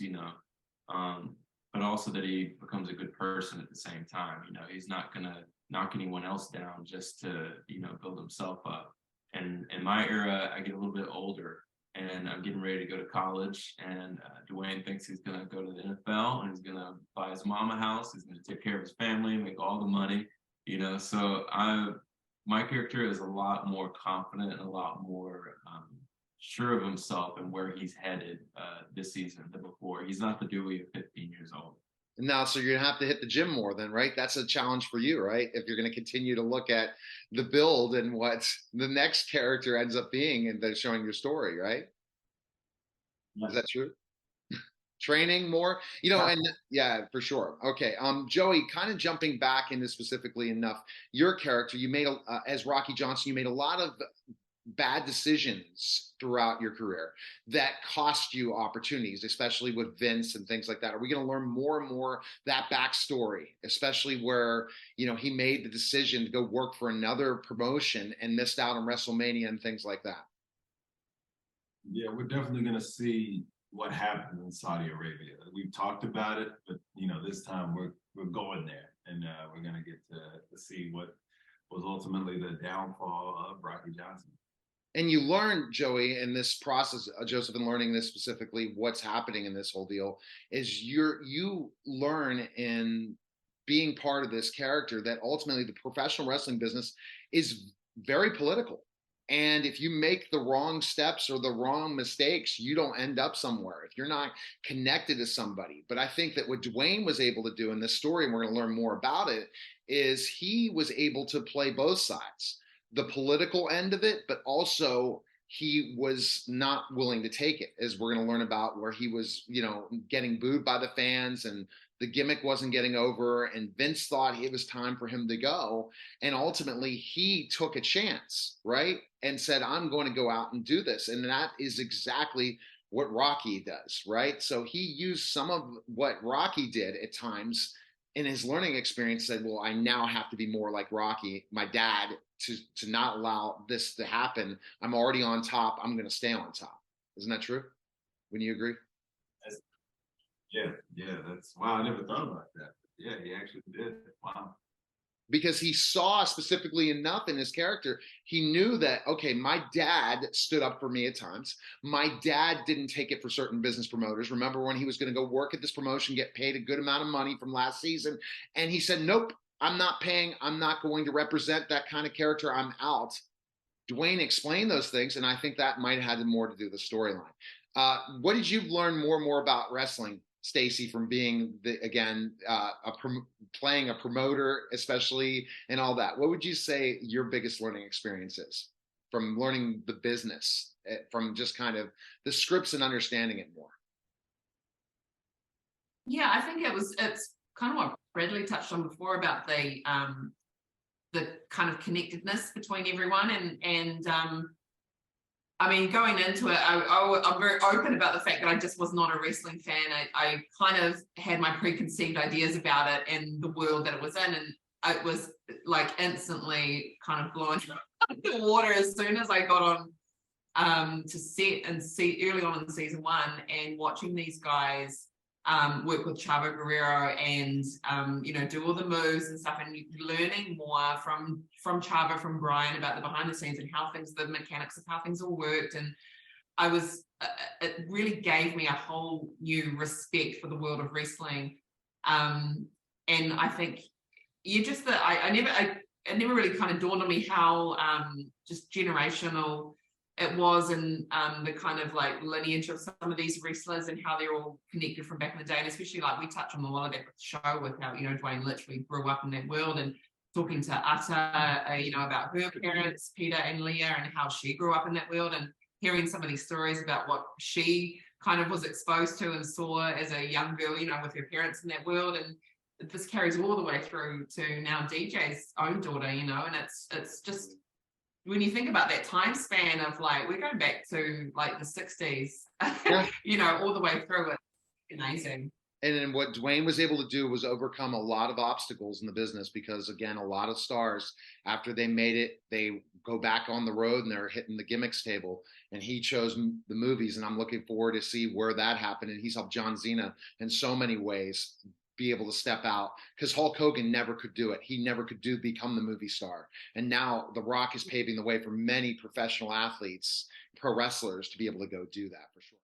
but also that he becomes a good person at the same time. He's not going to knock anyone else down just to, build himself up. And in my era, I get a little bit older and I'm getting ready to go to college. And Dwayne thinks he's going to go to the NFL and he's going to buy his mom a house. He's going to take care of his family, make all the money, you know. So my character is a lot more confident and a lot more sure of himself and where he's headed this season than before. He's not the Dewey of 15 years old. Now, so you're gonna have to hit the gym more then, right? That's a challenge for you, right? If you're gonna continue to look at the build and what the next character ends up being, and they're showing your story, right? Yeah. Is that true? Training more, you know, and yeah, for sure. Okay, Joey, kind of jumping back into specifically enough, your character, you made as Rocky Johnson, you made a lot of bad decisions throughout your career that cost you opportunities, especially with Vince and things like that. Are we going to learn more and more that backstory, especially where, you know, he made the decision to go work for another promotion and missed out on WrestleMania and things like that? Yeah, we're definitely going to see what happened in Saudi Arabia. We've talked about it, but you know, this time we're going there, and we're going to get to see what was ultimately the downfall of Rocky Johnson. And you learn, Joey, in this process, Joseph, in learning this specifically, what's happening in this whole deal is you learn in being part of this character that ultimately the professional wrestling business is very political. And if you make the wrong steps or the wrong mistakes, you don't end up somewhere if you're not connected to somebody. But I think that what Dwayne was able to do in this story, and we're going to learn more about it, is he was able to play both sides, the political end of it, but also he was not willing to take it, as we're going to learn about, where he was, you know, getting booed by the fans and the gimmick wasn't getting over, and Vince thought it was time for him to go. And ultimately he took a chance, right? And said, I'm going to go out and do this. And that is exactly what Rocky does, right? So he used some of what Rocky did at times in his learning experience, said, well, I now have to be more like Rocky, my dad, to not allow this to happen. I'm already on top. I'm going to stay on top. Isn't that true? Wouldn't you agree? Yeah, that's wow. I never thought about that. Yeah, he actually did. Wow. Because he saw specifically enough in his character, he knew that, okay, my dad stood up for me at times. My dad didn't take it for certain business promoters. Remember when he was going to go work at this promotion, get paid a good amount of money from last season, and he said, nope, I'm not paying. I'm not going to represent that kind of character. I'm out. Dwayne explained those things, and I think that might have had more to do with the storyline. What did you learn more and more about wrestling, Stacy, from being playing a promoter, especially, and all that? What would you say your biggest learning experience is from learning the business, from just kind of the scripts and understanding it more? Yeah, I think it's kind of what Bradley touched on before about the kind of connectedness between everyone, and I mean, going into it, I'm very open about the fact that I just was not a wrestling fan. I kind of had my preconceived ideas about it and the world that it was in, and it was like instantly kind of blown out of the water as soon as I got on to set and see early on in season 1, and watching these guys work with Chavo Guerrero and you know, do all the moves and stuff, and learning more from Chavo, from Brian, about the behind the scenes and how things, the mechanics of how things all worked. And I was it really gave me a whole new respect for the world of wrestling, and I think you just that it never really kind of dawned on me how just generational it was, and the kind of like lineage of some of these wrestlers and how they're all connected from back in the day. And especially like we touch on a lot of that with the show, with how, you know, Dwayne literally grew up in that world, and talking to Ata, you know, about her parents, Peter and Leah, and how she grew up in that world, and hearing some of these stories about what she kind of was exposed to and saw as a young girl, you know, with her parents in that world. And this carries all the way through to now DJ's own daughter, you know, and it's just, when you think about that time span of like, we're going back to like the 60s, yeah. You know, all the way through it. Amazing. And then what Dwayne was able to do was overcome a lot of obstacles in the business, because again, a lot of stars, after they made it, they go back on the road and they're hitting the gimmicks table. And he chose the movies, and I'm looking forward to see where that happened. And he's helped John Cena in so many ways be able to step out, because Hulk Hogan never could do it. He never could become the movie star. And now The Rock is paving the way for many professional athletes, pro wrestlers, to be able to go do that for sure.